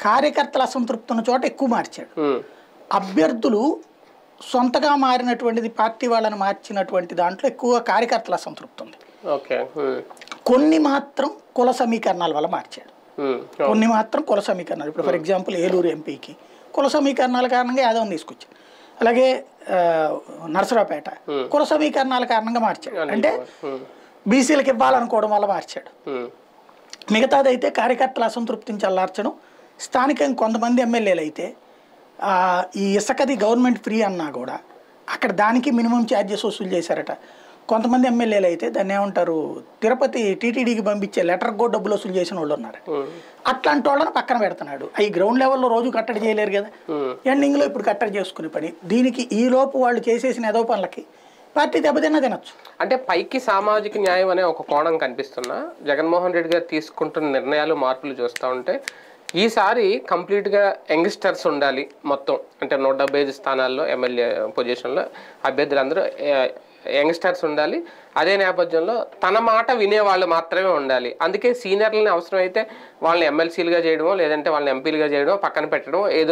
కార్యకర్తల అసంతృప్తి ఉన్న చోట ఎక్కువ మార్చాడు. అభ్యర్థులు సొంతగా మారినటువంటిది పార్టీ వాళ్ళని మార్చినటువంటి దాంట్లో ఎక్కువ కార్యకర్తల అసంతృప్తి ఉంది. కొన్ని మాత్రం కుల సమీకరణాల వల్ల మార్చాడు. కొన్ని మాత్రం కుల సమీకరణాలు. ఇప్పుడు ఫర్ ఎగ్జాంపుల్ ఏలూరు ఎంపీకి కుల సమీకరణాల కారణంగా యాదవ్ని తీసుకొచ్చాడు. అలాగే నరసరావుపేట కుల సమీకరణాల కారణంగా మార్చాడు. అంటే బీసీలకు ఇవ్వాలనుకోవడం వల్ల మార్చాడు. మిగతాదైతే కార్యకర్తల అసంతృప్తిని చల్లార్చడం. స్థానికంగా కొంతమంది ఎమ్మెల్యేలు అయితే ఈ ఇసుకది గవర్నమెంట్ ఫ్రీ అన్నా కూడా అక్కడ దానికి మినిమం ఛార్జెస్ వసూలు చేశారట. కొంతమంది ఎమ్మెల్యేలు అయితే దాన్ని ఏమంటారు, తిరుపతి టీటీడీకి పంపించే లెటర్ కూడా డబ్బులు వసూలు చేసిన వాళ్ళు ఉన్నారు. అట్లాంటి వాళ్ళని పక్కన పెడుతున్నాడు. అవి గ్రౌండ్ లెవెల్లో రోజు కట్టడి చేయలేరు కదా, ఎండింగ్లో ఇప్పుడు కట్టడి చేసుకునే పని. దీనికి ఈ లోపు వాళ్ళు చేసేసిన ఏదో పనులకి పార్టీ దెబ్బతిన్నా తినచ్చు. అంటే పైకి సామాజిక న్యాయం అనే ఒక కోణం కనిపిస్తున్నా జగన్మోహన్ రెడ్డి గారు తీసుకుంటున్న నిర్ణయాలు మార్పులు చూస్తూ ఉంటే ఈసారి కంప్లీట్గా యంగ్స్టర్స్ ఉండాలి మొత్తం. అంటే 175 స్థానాల్లో ఎమ్మెల్యే పొజిషన్లో అభ్యర్థులందరూ యంగ్స్టర్స్ ఉండాలి. అదే నేపథ్యంలో తన మాట వినేవాళ్ళు మాత్రమే ఉండాలి. అందుకే సీనియర్లని అవసరమైతే వాళ్ళని ఎమ్మెల్సీలుగా చేయడమో లేదంటే వాళ్ళని ఎంపీలుగా చేయడమో పక్కన పెట్టడం ఏదో